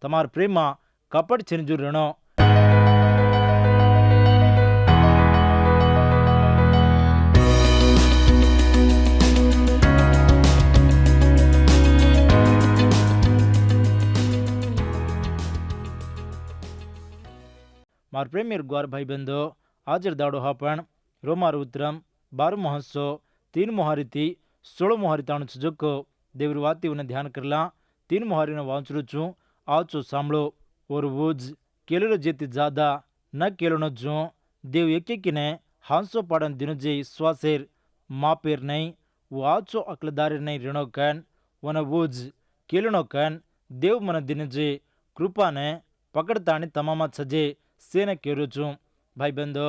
તમારા પ્રેમમાં કપટ છીનજુ રણો. મારા પ્રેમી ગ્વાર ભાઈ બંધો, હાજર દાડો હા પણ રોમાર ઉત્તરમ 12 મહોત્સવ 3 મોહારીથી 16 મોહારી તાણું જુકો દેವ್ರ ವಾಕ್ಯವನ್ನು ಧ್ಯಾನ ಕರಲಾ 3 ಮೊಹರಿನ ವಾಂಚರು ಆಚು ಸಾಂಬಳೋ और वुज केलो जेती ज्यादा न केलो जो देव एक ने हांसो पाड़न दिनो जे श्वासेर मापेर नहीं वो आचो अकलदारे नहीं ऋणो कन वन वुज केलो कन देव मन दिन जे कृपा ने पकड़तानी तमामा छजे सेने केरो छू. भाई बंधो,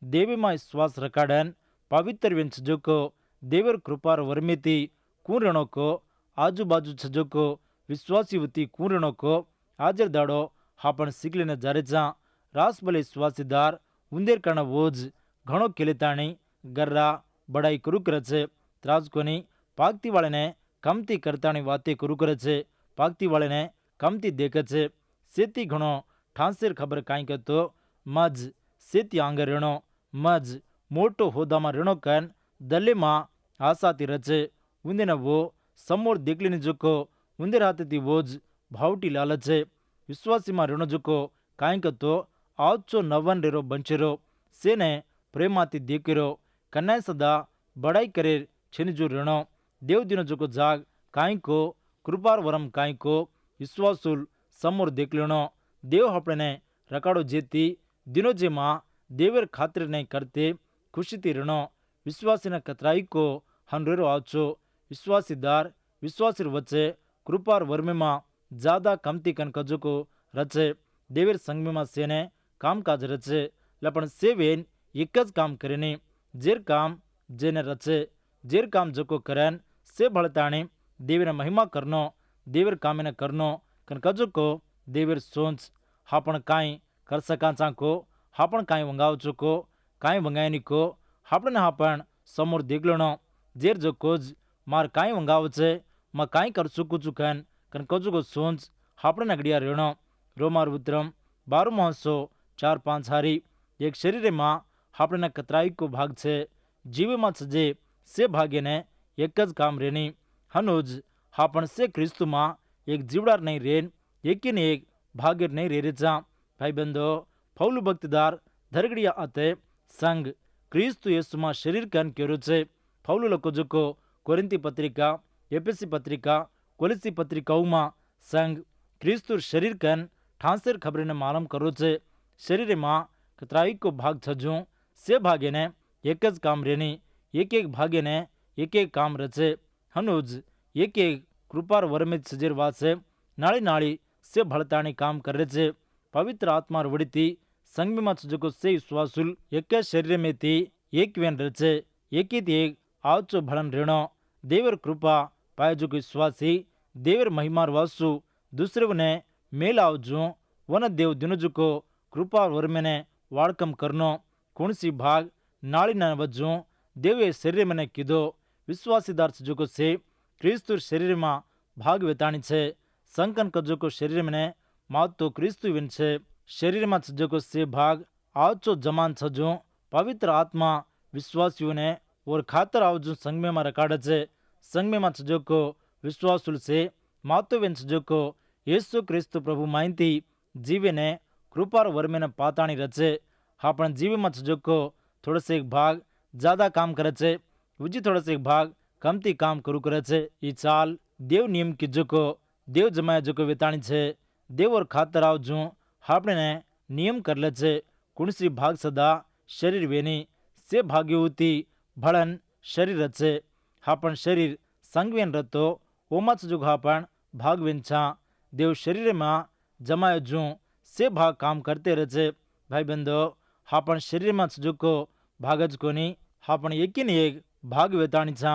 देवी में श्वास रखाड़न पवित्र वेंच जो को देवर कृपार वर्मिति कूरणो को आजू बाजू छजो को विश्वासी वती कूरणो को हाजर दाड़ो हापण सीखलीने जारेचा रासबले श्वासीदार उंदेर कण वोज घणो केलेताणी गर्रा बड़ाई करू करे छे. त्राजकोनी पाकती वाले ने कमती करताणी वाते करू करे छे, पाकती वाले ने कमती देखे छे. सेती घणो ठांसेर खबर काई तो मज सेती आंगे रेणो मज मोटो होदामा रेणो कन दल्ले मां आसाती रचे उंदेना वो समोर देखलीने जोको उंदेर हाथेती वोज भावटी लालचे. विश्वासी में ऋण जुको काई तो आचो नवन रेरो बंचेरो सेने प्रेमाती देखेरो कन्या सदा बड़ाई करे छिनजू ऋणो देव दिनो जुको जाग काई को कृपार वरम काई को विश्वासुल समोर देख लेनो देव अपने रकाड़ो जेती दिनो जे मां देवर खातिर नहीं करते खुशी थी ऋणो विश्वासी न कतराई को हनरेरो आचो विश्वासीदार विश्वासी वच्चे कृपार वर्मे मां ज्यादा कमती कन कजो को रचे देवेर संग में सेने काम काज रचे लपन सेवेन एक ज काम करेनी जेर काम जेने रचे जेर काम जको करन से भड़ताणी देवेर महिमा करनो देवेर कामेने करनो कन कजो को देवेर सोच हापण काई कर सका चाको हापण काई वंगाव चुको काई वंगायनी को हापण हापण समोर देख लेनो जेर जो कोज मार काई वंगाव छे मैं काई कर चुकू चुकन कन कजो को सोच हापण नगड़िया रेणो. रोमार उतरम 12 महोत्सव 4-5 हारी एक शरीर में हापण कतराई को भाग छे जीव में छजे से भाग्य ने एक ज काम रेनी हनुज हापण से क्रिस्तु में एक जीवडार नहीं रेन एक ने एक भाग्य नहीं रे रेचा. भाई बंधो, पौलु भक्तिदार धरगड़िया आते संग क्रिस्तु येसु में शरीर कन केरो छे. पौलु लको जोको कोरिंती पत्रिका एफेसी पत्रिका कोलिसी पत्रिकाओं में संग क्रिस्तु शरीर कन ठांसेर खबर ने मालूम करो छे. शरीर में कतराई को भाग छजू से भाग्य ने एक ज काम रेनी एक भाग्य ने एक काम रचे हनुज एक कृपार वर्मित सजेर वासे नाड़ी नाड़ी से भड़ताणी काम करे छे. पवित्र आत्मा वड़ीती संग में छजको से विश्वासुल एक शरीर में थी एक वेन रचे एक आवचो भड़न रेणो देवर कृपा पाए जो विश्वासी देवर महिमार वासु दूसरे ने मेल आवजू वन देव दिनजु को कृपा वर्मेने वाड़कम करनो कुणसी भाग नाड़ी न वजू देवे शरीर में कीधो विश्वासीदार जो को से क्रिस्तु शरीर में भाग वेताणी छे संकन कजो को शरीर में मात तो क्रिस्तु विन छे शरीर में जो को से भाग आवचो जमान छजू पवित्र आत्मा विश्वासियों ने और खातर आवजू संगमे में रकाड़े छे संगमे में जो को विश्वासुल से मातो वेन जो को येसु क्रिस्तु प्रभु माइंती जीवे ने कृपार वर्मे ने पाताणी रचे हापण जीवे में जो को थोड़े से एक भाग ज्यादा काम करे छे उजी थोड़े से एक भाग कमती काम करू करे छे. ई चाल देव नियम की जो को देव जमाए जो को वेताणी छे देव और खातर आवजू हापणे ने नियम कर ले छे कुणसी भाग सदा शरीर वेनी से भाग्यवती भड़न शरीर रचे हापण शरीर संगवेन रतो ओमच जो हापण भाग वेंछा देव शरीर में जमाए जू से भाग काम करते रहे. भाई बंधो, हापण शरीर में जो को भागज कोनी हापण एक भाग वेताणी छा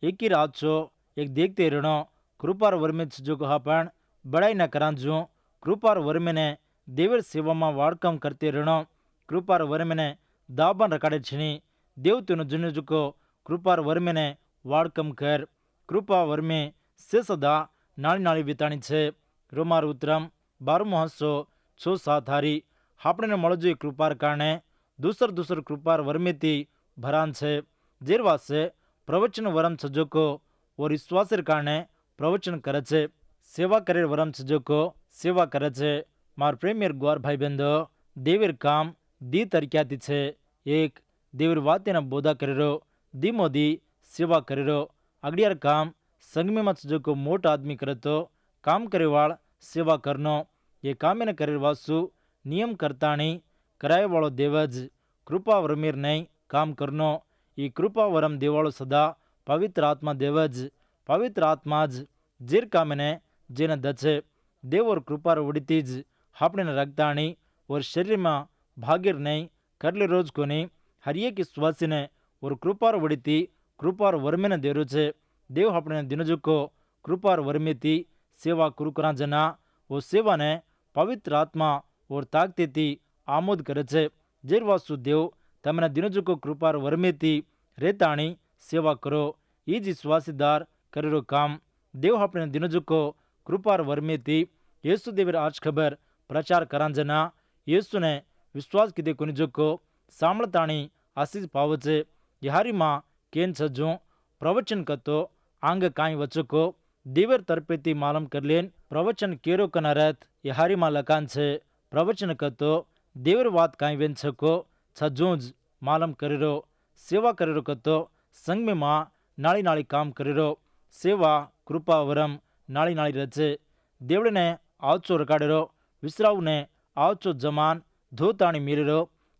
एक आचो एक देखते रणो कृपार वर्मे जो को हापण बड़ाई न करांजू कृपार वर्मे ने देवर सेवा में वाड़कम करते रणो कृपार वर्मे ने दाबन रकाड़े छीनी देव तेनो जुने जो को कृपार वर्मे ने वाड़कम कर कृपा वर्मे से सदा नाड़ी नाड़ी वेताणी छे. रोमार उतरम 12 ಹಸ್ಸೋ छो सात हारी આપણે મળો જોઈએ કૃપાર કારણે દૂસર કૃપાર વર્મેતી ભરાન છે જેર વાસે પ્રવચન વરમ છજોકો ઓર વિશ્વાસેર કારણે પ્રવચન કરે છે સેવા કરેર વરમ છજોકો સેવા કરે છે માર પ્રેમિયર ગ્વાર ભાઈ બંધો દેવીર કામ દી તરીક્યાથી છે એક દેવીર વાતેના બોધા કરેરો ધીમોધી સેવા કરેરો અગડિયાર કામ સંગમેમાં છજોકો મોટા આદમી કરે તો કામ કરેવાળ સેવા કરનો એ કામેને કરેર વાસુ નિયમ કરતાણી કરાયવાળો દેવજ કૃપા વરમીર નહીં કામ કરનો એ કૃપા વરમ દેવાળો સદા પવિત્ર આત્મા દેવજ પવિત્ર આત્મા જ જીર કામેને જેને દચે દેવોર કૃપાર ઉડીતી જ આપણે રગતાણી ઓર શરીરમાં ભાગીર નહીં કરલે રોજ કોની હરિયેક વિશ્વાસીને ઓર કૃપાર ઉડીતી કૃપાર વર્મેને દેરો છે દેવ આપણે દિનજુકો કૃપાર વર્મેતી સેવા કુરુકરા જના ઓ સેવાને પવિત્ર આત્મા ઓર તાકતીથી આમોદ કરે છે જેર વાસુ દેવ તમને દિનજુકો કૃપાર વર્મેતી રેતાણી સેવા કરો એ જ વિશ્વાસીદાર કરેલો કામ દેવ આપણે દિનજુકો કૃપાર વર્મેતી యేసు દેવર આજ ખબર પ્રચાર કરાંજના యేసుને વિશ્વાસ કીધે કોની જોકો સાંભળતાણી આશીષ પાવ છે યહારીમાં કેન છજું પ્રવચન કરતો આંગ કાંઈ વચકો દેવર તરફેથી માલમ કરલેન પ્રવચન કેરો કનારત યહારીમાં લખાન છે પ્રવચન કરતો દેવર વાત કાંઈ વેન છકો છજું જ માલમ કરેરો સેવા કરેરો કરતો સંગમેમાં નાળી નાળી કામ કરેરો સેવા કૃપા વરમ નાળી નાળી રચે દેવળને આવચો રગાડેરો વિસરાવને આવચો જમાન ધોતાણી મીરેરો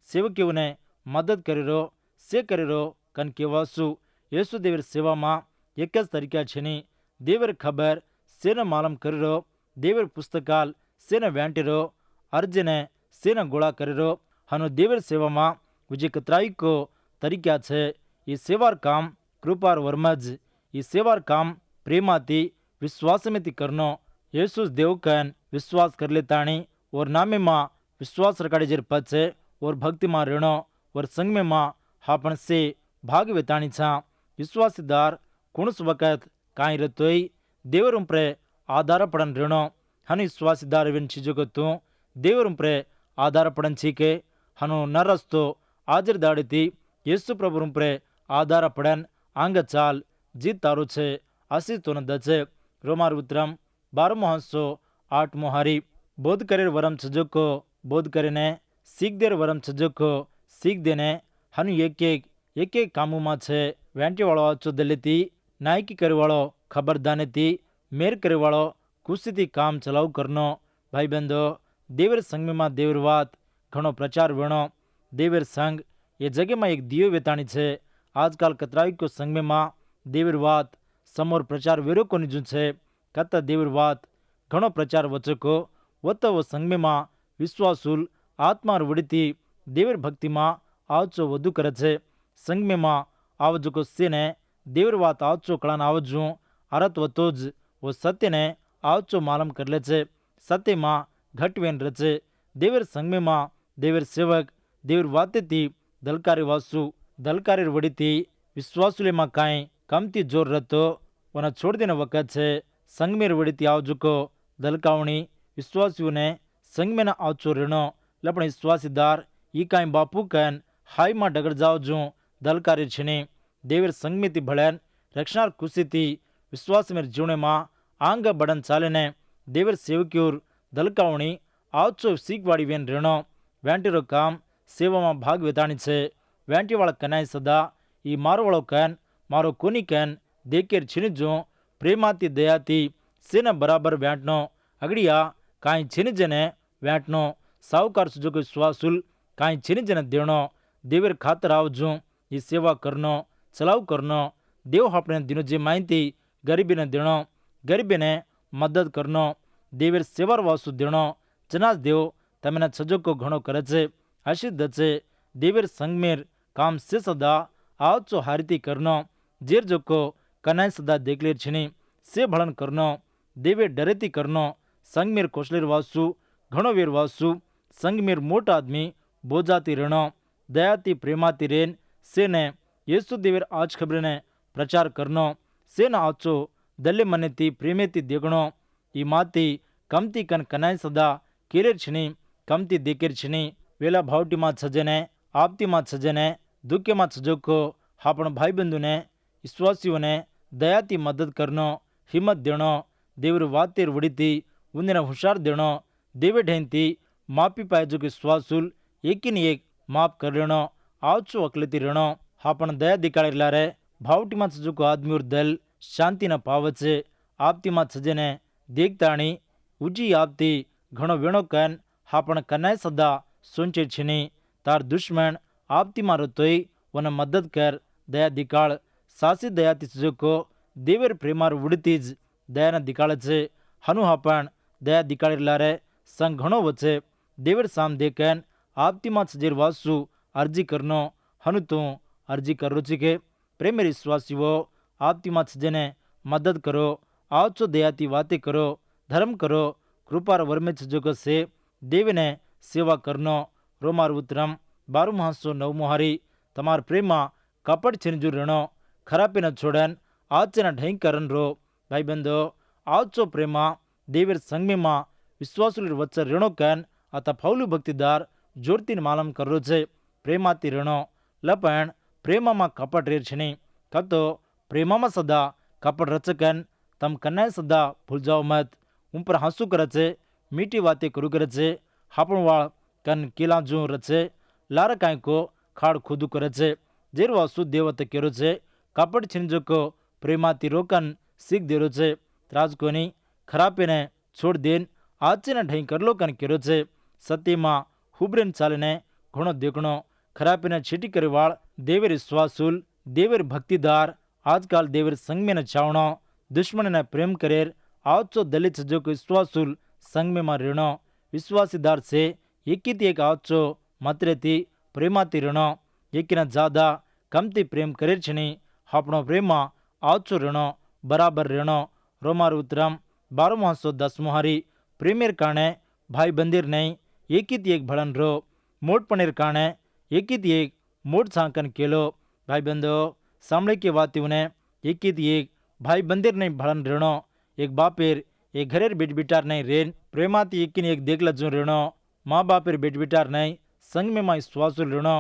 સેવકીઓને મદદ કરેરો સે કરેરો કન કેવાસુ యేసు દેવર સેવામાં એક જ તરીકે છેની દેવર ખબર સેને માલમ કરેરો દેવર પુસ્તકાલ સેને વેંટેરો અર્જને સેને ગોળા કરેરો હનો દેવર સેવામાં વિજય કતરાઈકો તરીક્યા છે એ સેવાર કામ કૃપાર વર્મજ એ સેવાર કામ પ્રેમાથી વિશ્વાસમેથી કરનો యేసు દેવકન વિશ્વાસ કર લેતાણી ઓર નામેમાં વિશ્વાસ રખાડે જેર પદ છે ઓર ભક્તિમાં રેણો ઓર સંગમેમાં હાપણ સે ભાગ વેતાણી છા વિશ્વાસીદાર કુણસ વખત કાંઈ રતોય દેવર ઉપરે આધાર પડન રેણો હન વિશ્વાસીદાર વેન ચીજો તું દેવર ઉપરે આધાર પડન છીકે હનો ન રસ્તો હાજર દાડેથી యేసు પ્રભુ ઉપરે આધાર પડન આંગ ચાલ જીત તારો છે આશીષ તો ન દચે રોમાર ઉત્તરમ 12 હસ્સો 8 હારી બોધ કરેર વરમ છજકો બોધ કરીને શીખ દેર વરમ છજકો શીખ દેને હનુ એક કામોમાં છે વેંટીવાળો આચો દલેતી નાયકી કરેવાળો ખબરદાનેથી મેર કરેવાળો ખુશીથી કામ ચલાવ કરનો ભાઈ બંધો દેવર સંગમાં દેવર વાત ઘણો પ્રચાર વેણો દેવર સંઘ એ જગ્યામાં એક દિયો વેતાણી છે આજકાલ કતરાઈકો સંગમેમાં દેવર વાત સમોર પ્રચાર વેરો કોની જું છે કતા દેવર વાત ઘણો પ્રચાર વચકો વતવો સંગમેમાં વિશ્વાસુલ આત્માર વડીથી દેવર ભક્તિમાં આવચો વધુ કરે છે સંગમેમાં આવજકો સેને દેવર વાત આવચો કળાને આવજું અરત વતો જ વો સત્યને આવચો માલમ કરી લે છે સત્યમાં ઘટવેન રચે દેવર સંગમેમાં દેવર સેવક દેવર વાતેથી દલકારી વાસુ દલકારી વડીથી વિશ્વાસુલેમાં કાંઈ કમતી જોર રતો ઓના છોડ દેનો વખત છે સંગમેર વડીથી આવજુકો દલકાવણી વિશ્વાસીઓને સંગમેના આવચો રેણો લપણ વિશ્વાસીદાર ઈ કાંઈ બાપુ કન હાઈમાં ડગડ જાવજું દલકારી છીની દેવર સંગમેથી ભળેન રક્ષણાર ખુશીથી વિશ્વાસમેર જીવણેમાં આંગ બડન ચાલેને દેવર સેવક્યુર દલકાવણી આવચો શીખવાડી વેન રેણો વેંટીરો કામ સેવામાં ભાગ વેતાણી છે વેંટીવાળા કનાય સદા ઈ મારોવાળો કન મારો કોની કન દેકેર છીનીજું પ્રેમાથી દયાથી સેને બરાબર વેંટનો અગડિયા કાંઈ છીનીજને વેંટનો સાહુકાર સુજોકો વિશ્વાસુલ કાંઈ છીનીજને દેણો દેવર ખાતર આવજું એ સેવા કરનો ચલાવ કરનો દેવ આપણે દિનો જે માહિતી ગરીબીને દેણો ગરીબીને મદદ કરનો દેવર સેવાર વાસુ દેણો જનાજ દેવ તમને છજોકો ઘણો કરે છે આશીષ દચે દેવર સંગમેર કામ સે સદા આવચો હારીતી કરનો જેર જોકો કનાય સદા દેખલેર છીની સે ભળન કરનો દેવે ડરેતી કરનો સંગમેર કોશલેર વાસુ ઘણો વેર વાસુ સંગમેર મોટા આદમી બોજાતી રેણો દયાથી પ્રેમાતી રેન સેને యేసు દેવર આજ ખબરને પ્રચાર કરનો સેના આચો દલ્લે મનેથી પ્રેમેથી દેગણો ઈ માતી कमती कन कनाय सदा केरेर छनी कमती देकेर छनी वेला भावटी मात सजने आपती मात सजने दुखे मात सजोको आपण भाई बंधु ने विश्वासियों ने दयाती मदद करनो हिम्मत देनो देवर वातेर वड़ीती उन्हें हुशार देनो देवे ढेंती मापी पाए जो कि स्वासुल एकिन एक माप कर लेनो आवचो अकलती रेणो आपण दया दिखाड़ेला रे भावटी मात सजोको आदमी और दल शांति न पावचे आपती मात सजने देखताणी उजी आपती घणो वेणो कन आपण कनाय सदा सोंचे छनी तार दुश्मन आपती मारो तोय वन मदद कर दया दिकाळ सासी दयाती सजोको देवर प्रेमार उडतीज दया न दिकाळचे हनु आपण दया दिकाळेला रे संग घणो वचे देवर साम देखन आपती मात सजेर वासु अर्जी करनो हनु तू अर्जी करो के प्रेम विश्वासीओ आपती मात सजने मदद करो आवचो दयाती वाते करो धर्म करो कृपार वर्मे सजोको से देव ने सेवा करनो रोमार उतरम 12:9 हारी तमार प्रेमा कपट छिनजू रणो खरापी न छोड़न आज न ढई करन रो भाई बंधो आवचो प्रेमा देवर संग में विश्वासुल वच्च ऋणो कन आता फौलू भक्तिदार जोरतीन मालम करो छे प्रेमाती ऋणो लपण प्रेमा में कपट रेर छनी कतो प्रेमा में सदा कपट रचकन तम कन्या सदा भूल जाओ मत उन पर हंसू करचे मीठी बातें करू करचे हापण वाळ कन केला जू रचे लार काय को खाड़ खुदू करचे जेर वासु देवत केरो छे कपट छिंजो को प्रेमाती रोकन सीख देरो छे राजकोनी खरापे ने छोड़ देन आज न ढई करलो कन केरो छे सत्य में हुबरेन चालने घणो देखणो खरापे ने छीटी करे वाळ देवर विश्वासुल देवर भक्तिदार आजकाल देवर संग में न चावणो दुश्मन ने प्रेम करेर आवचो दलित जो को विश्वासुल संग में ऋणो विश्वासीदार से एकीत एक आवचो मतरेती प्रेमाती ऋणो एकिन ज्यादा कमती प्रेम करेर छनी आपणो प्रेमा आवचो ऋणो बराबर ऋणो रोमार उतरम 12:10 हारी प्रेमेर काणे भाई बंदीर नहीं एकीत एक भड़न रो मोटपनेर काणे एकीत एक मोट सांकन केलो भाई बंदो सामने के वाती उन्हें एकीत एक भाई बंदीर नहीं भड़न ऋणो एक बापेर एक घरेर बेट बिटार नहीं रेन प्रेमाती एकिन एक देखला जो ऋणो माँ बापेर बेट बिटार नहीं संग में माई श्वासुल ऋणो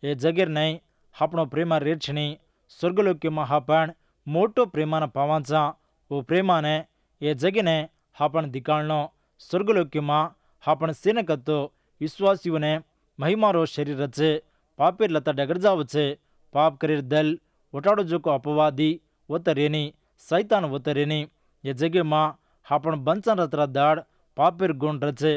ए जगेर नहीं आपणो प्रेमा रेर छनी स्वर्गलोक में हापण मोटो प्रेमाना पावाचा ओ प्रेमाने ए जगेने हापण दिकाळनो स्वर्गलोक में हापण सेने कतो विश्वासियों ने महिमारो शरीर रचे पापेर लता डगर जावचे पाप करेर दल वटाड़ो जो को अपवादी वतरेनी सैतान वतरेनी ये जगह माँ हापण बंचन रतरा दाड़ पापेर गुण रचे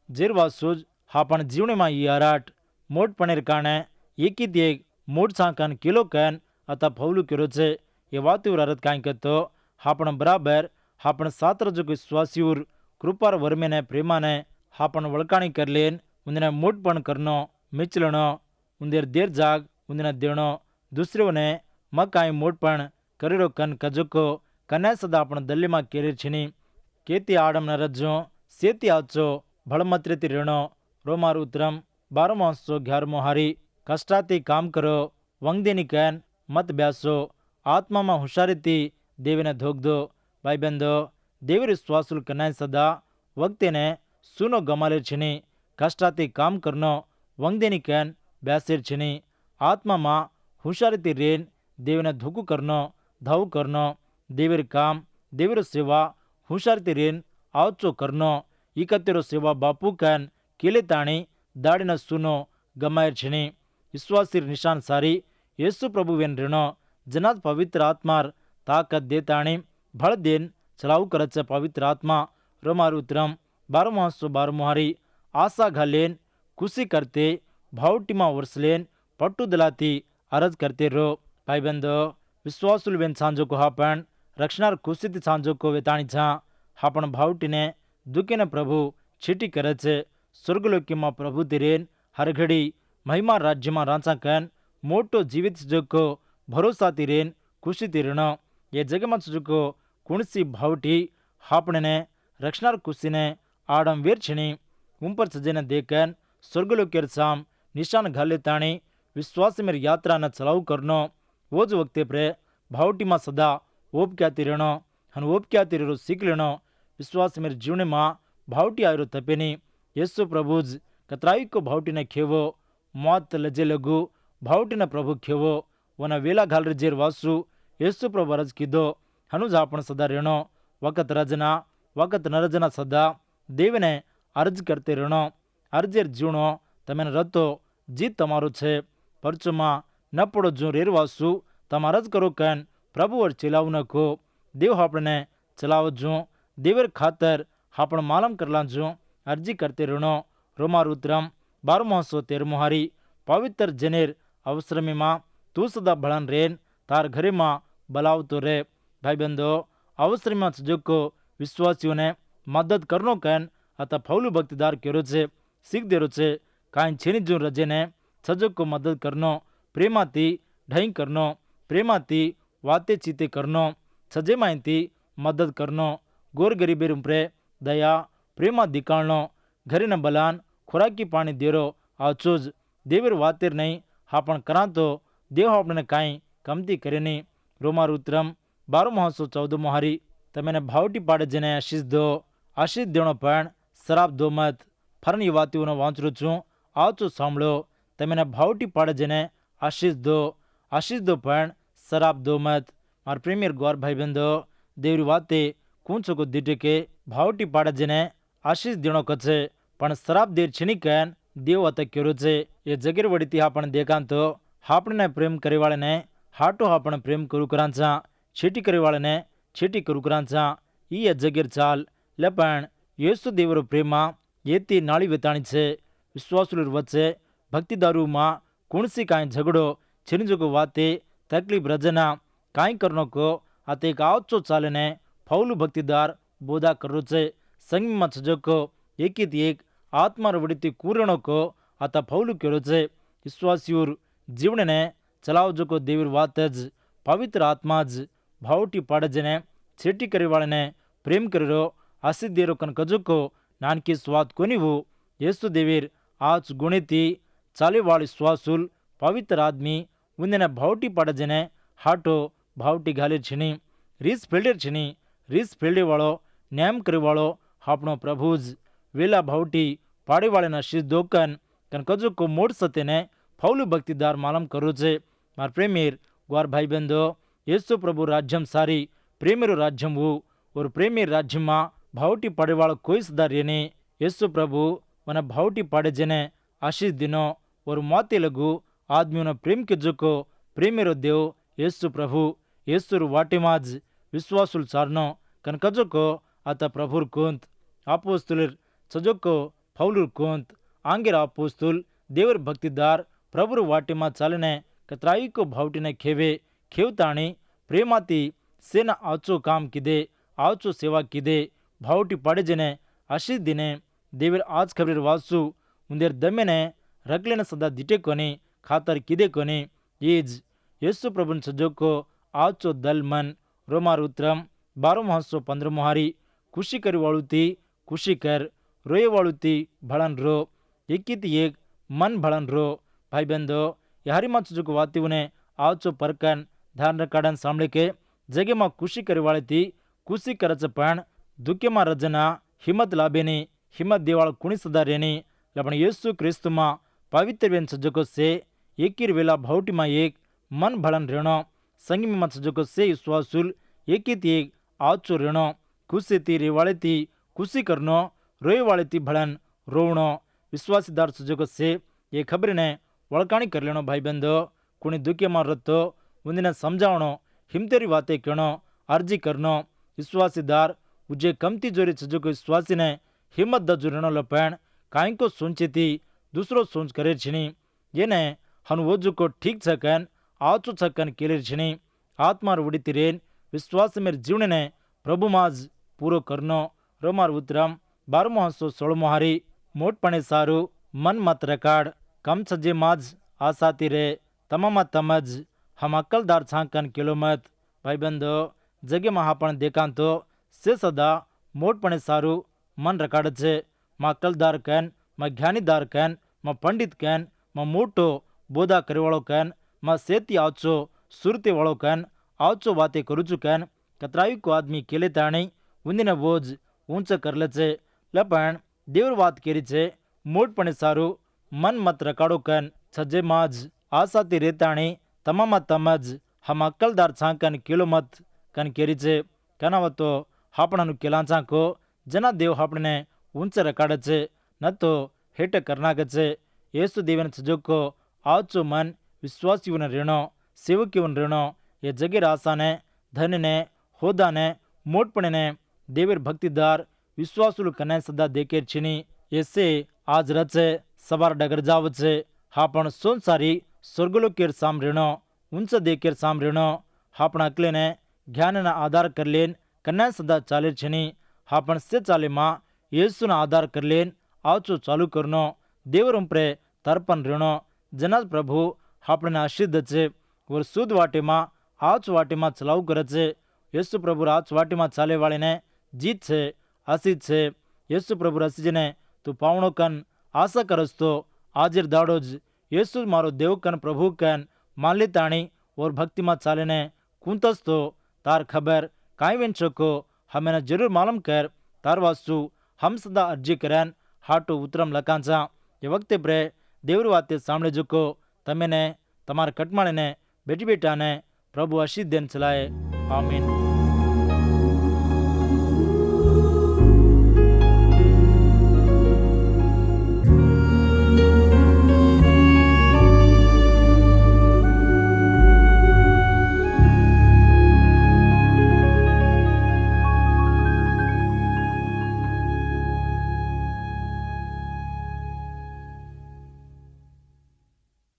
जेरवासूज हापण जीवने माँ याराट मोट पनेर काणे एकीत एक मोट सांकन किलो कन अता फौलू केरो छे ये वाती अरत काई कतो हापण बराबर हापण सातर जो विश्वासीउर कृपार वर्मेने प्रेमाने हापण वळकाणी करलेन उन्हें मोटपण करनो मिचलनो उन्देर देर जाग उन्हें देणो दूसरे ने मकाई मोटपण करेरो कन कजको कन्या सदा आपण दल्ली में केरे छनी केती आडम न रज्जो सेती आचो भड़मत्रेती रेणो रोमार उतरम 12:11 हारी कष्टाती काम करो वंगदेनी कैन मत ब्यासो आत्मा में हुशारीती देवीने धोक दो भाई बंदो देवी विश्वासुल कन्या सदा वक्ते ने सुनो गमालेर छनी कष्टाती काम करनो वंगदेनी कैन ब्यासेर छनी आत्मा में हुशारीती रेन देवीने धोकू करनो धाव करनो देवीर काम देवीर सेवा हुशारीती रेन आवचो करनो इकतेरो सेवा बापू कैन केले ताणी दाड़ीना सुनो गमायर छनी विश्वासीर निशान सारी येसु प्रभुवेन ऋणो जनात पवित्र आत्मार ताकत देताणी भड़ दिन चलाऊ करच पवित्र आत्मा रोमार उतरम 12:12 हारी आशा घालेन खुशी करते भावटीमा वर्सलेन पट्टू दलाती अरज करते रो भाई बंदो विश्वासुल वेन सांजो को हापण रक्षणार खुशी सांजो को वेताणी छा हापण भावटीने दुखीने प्रभु छीटी करे छे स्वर्गलोकी में प्रभु तिरेन हर घड़ी महिमा राज्य में रांचा कन मोटो जीवित सुजको भरोसा तिरेन खुशी तिरण ये जग में सुजको कुणसी भावटी हापणे ने रक्षणार खुशी ने आडम वेर छणी उपर सजेने देखन स्वर्गलोकेर साम निशान घाले ताणी विश्वास मेर यात्रा न चलाऊ करनो वो जो वक्ते प्रे भावटी में सदा ओप क्या तिरणो हन ओप क्या तिरो सीख लेनो विश्वास मेर जीवने में भावटी आयरो तपेनी यीशु प्रभुज कतराई को भावटी ने खेवो मौत लजे लगू भावटी ने प्रभु खेवो वना वेला घाल जेर वासु यीशु प्रभु रज कीधो हनुज आपण सदा रेणो वकत रजना वकत न रजना सदा देवने अर्ज करते रेणो अर्जेर जीवणो तमें रतो जीत तमारो छे परचुमा न पड़ो जो रेरवासु तम अर्ज करो कैन प्रभु और चिलाव न को देव आपने चलाव जो देवर खातर आपण मालम करला जो अर्जी करते रेणो रोमार उतरम 1213 हारी पवित्र जनेर अवसरमी मां तू सदा भड़न रेन तार घरे मां बलाव तो रे भाई बंधो अवसरमी मां सजको विश्वासियों ने मदद करनो कैन अतः फौलू भक्तिदार केरो छे सीख देरो छे काई छेनी जो रजे ने सजको मदद करनो प्रेमाती ढई करनो प्रेमाती वाते चीते करनो सजे माहिती मदद करनो गोर गरीबेर उपरे दया प्रेमा दिकाळनो घरे न बलान खुराकी पाणी देरो आचोज देवर वातेर नहीं हापण करा तो देव आपने काई कमती करे नहीं रोमार उतरम 1214 हारी तमेने भावटी पाड़े जने आशीष देणो पण शराब दो मत फरन ये वातीओ वांचरू छू आचो सांभळो तमेने भावटी पाड़े जने आशीष दो पण शराब दो मत मार प्रेमियर गौर भाई बंधो देवरी वाते कूंचो को दिटे के भावटी पाड़े जने आशीष देणो कछे पण शराब देर छीनी कैन देव अत क्यों छे ये जगीर वड़ीती आपण देखां तो हापणे प्रेम करेवाळे ने हाटो आपण प्रेम करू करांचा छेटी करेवाळे ने छेटी करू करांचा ई जगीर चाल लपण येसु देवर प्रेमा येती नाळी वेताणी छे विश्वासुलर वच्चे भक्तिदारू मां कुणसी काई झगड़ो छिनजुगो वाते तकलीफ रजना काई करनो को आते एक आवचो चाले ने फौलू भक्तिदार बोधा करो छे संगमी मां छजको एकीती एक आत्मा वड़ीती कूरणो को आता फौलू केरो छे विश्वासियोर जीवन ने चलाव जो को देवीर वातज पवित्र आत्माज भावटी पाड़जने छेटी करेवाळे ने प्रेम करेरो आशीष देरो कन कजुको नानकी स्वाद कोनीवु येसु देवीर आज गुणिती चालेवाळी श्वासुल पवित्र आदमी उन्ने भावटी पाड़जने हाटो भावटी घाले छीनी रीस फेल्डे वाळो न्याम करेवाळो आपणो प्रभुज वेला भावटी पाड़ेवाळे ना शीश दोकन कन कजुको मोड़ सते ने फौलू भक्तिदार मालम करो छे मार प्रेमीर ग्वार भाई बंधो येसु प्रभु राज्यम सारी प्रेमीरो राज्यम वो और प्रेमीर राज्य मां भावटी पाड़ेवाळो कोई सदा रेने येसु प्रभु वना भावटी पाड़े जने आशीष दिनो और माते लगू आदमियों प्रेम के जुको प्रेमीरो देव येसु प्रभु येसुर वाटेमाज विश्वासुल सारनो कन कजुको आता प्रभुर कुंत आपोस्तुलर सजोको फौलूर कुंत आंगेर आपोस्तुल देवर भक्तिदार प्रभुर वाटेमा चालने कतराई को भावटी ने खेवताणी प्रेमाती सेना आचो काम किदे आचो सेवा किदे भावटी पाड़े जने आशीष दिने देवर आज खबरेर वासु उंदेर दमे ने रगलेने सदा दिटे कोनी खातर किदे कोनी येज येसु प्रभुन सजोको आचो दल मन रोमार उतरम 1215 हारी खुशी करी वाळुती खुशी कर रोये वाळुती भळन रो एकीती एक मन भळन रो भाई बंधो यारी मां सजोको वाती उन्हें आचो परकन ध्यान रखाड़न सामने के जगे मां खुशी करी वाले थी खुशी करच पण दुखे मां रजना हिम्मत लाभेनी हिम्मत देवाळ कुणी सदा रेनी लपण येसु क्रिस्तु मां पवित्र बेन सजको से एकीर वेला भावटी मां एक मन भळन रेणो संगमी मां सजको से विश्वासुल एकीती एक आचो रेणो खुशी थी रेवाळे थी खुशी करनो रोए वाले थी भळन रोवणो विश्वासीदार सजको से ये खबर ने वळकाणी कर लेनो भाई बंधो कुणी दुखे मां रतो उन्हें समझावणो हिमतेरी वाते कहणो अर्जी करनो विश्वासीदार उजे कमती जोरी सजको विश्वासी ने हिम्मत द जुरणो लपण काई को सोचे थी दूसरो सोच करे छीनी ये ने हन वोजु को ठीक छकन आचो छकन केले छीनी आत्मार उड़ीती रेन विश्वास मेर जीवन ने प्रभु माज पूरो करनो रोमार उतरम 1216 हारी मोटपणे सारू मन मत रकाड़ कम सजे माज आसाती रे तमामा तमज हम अक्कलदार छांकन किलो मत भाई बंधो जगे में आपण देखां तो से सदा मोटपणे सारू मन रकाड़ छे मां अक्कलदार कैन मां ज्ञानीदार कैन मां पंडित कैन मां मोटो बोधा करेवाळो कैन मां सेती आचो सुरते वाळो कैन आचो वाते करूचु कैन कतराई को आदमी केले ताणी उन्दिने बोझ ऊंचा करले छे લપણ દેવર વાત કરી છે મોટપણે સારું મન મત રકાડો કન છજે માજ આસાથી રેતાણી તમામાં તમજ હમ અક્કલદાર છાંકન કિલો મત કન કેરી છે કનાવતો હાપણાનું કેલા ચાંકો જના દેવ આપણને ઊંચ રકાડે છે ન તો હેઠ કરનાકે છે యేసు દેવન છજોકો આચો મન વિશ્વાસીઓને રેણો સેવકીઓને રેણો એ જગીર આશાને ધનને હોદાને મોટપણેને દેવેર ભક્તિદાર વિશ્વાસુలు કને સદા દેકેર છીની એસે આજ રચે સવાર ડગર જાવ છે હા પણ સોનસારી સ્વર્ગલોકેર સામ રેણો ઊંચ દેકેર સામ રેણો હાપણ અકલેને જ્ઞાનના આધાર કરલેન કને સદા ચાલે છીની હા પણ સે ચાલેમાં యేసుના આધાર કરલેન આચો ચાલુ કરનો દેવર ઉપરે તર્પણ રેણો જના પ્રભુ આપણને આશીર્દ છે ઓર શુદ્ધ વાટેમાં આચ વાટેમાં ચલાવ કરે છે యేసు પ્રભુ આચ વાટેમાં ચાલે વાળીને જીત છે આશીષ છે యేసు પ્રભુ રસીજને તું પાવણો કન આશા કરસ તો આજેર દાડો જ యేసు મારો દેવ કન પ્રભુ કન માનલી તાણી ઓર ભક્તિમાં ચાલીને કુંતસ તો તાર ખબર કાંઈ વેન શકો હમેને જરૂર માલમ કર તાર વાસુ હમ સદા અરજી કરન હાટો ઉતરમ લકાંચા એ વખતે પ્રે દેવર વાતે સાંભળે જુકો તમેને તમારા કટમાળીને બેટી બેટાને પ્રભુ આશીષ દેન ચલાય આમીન.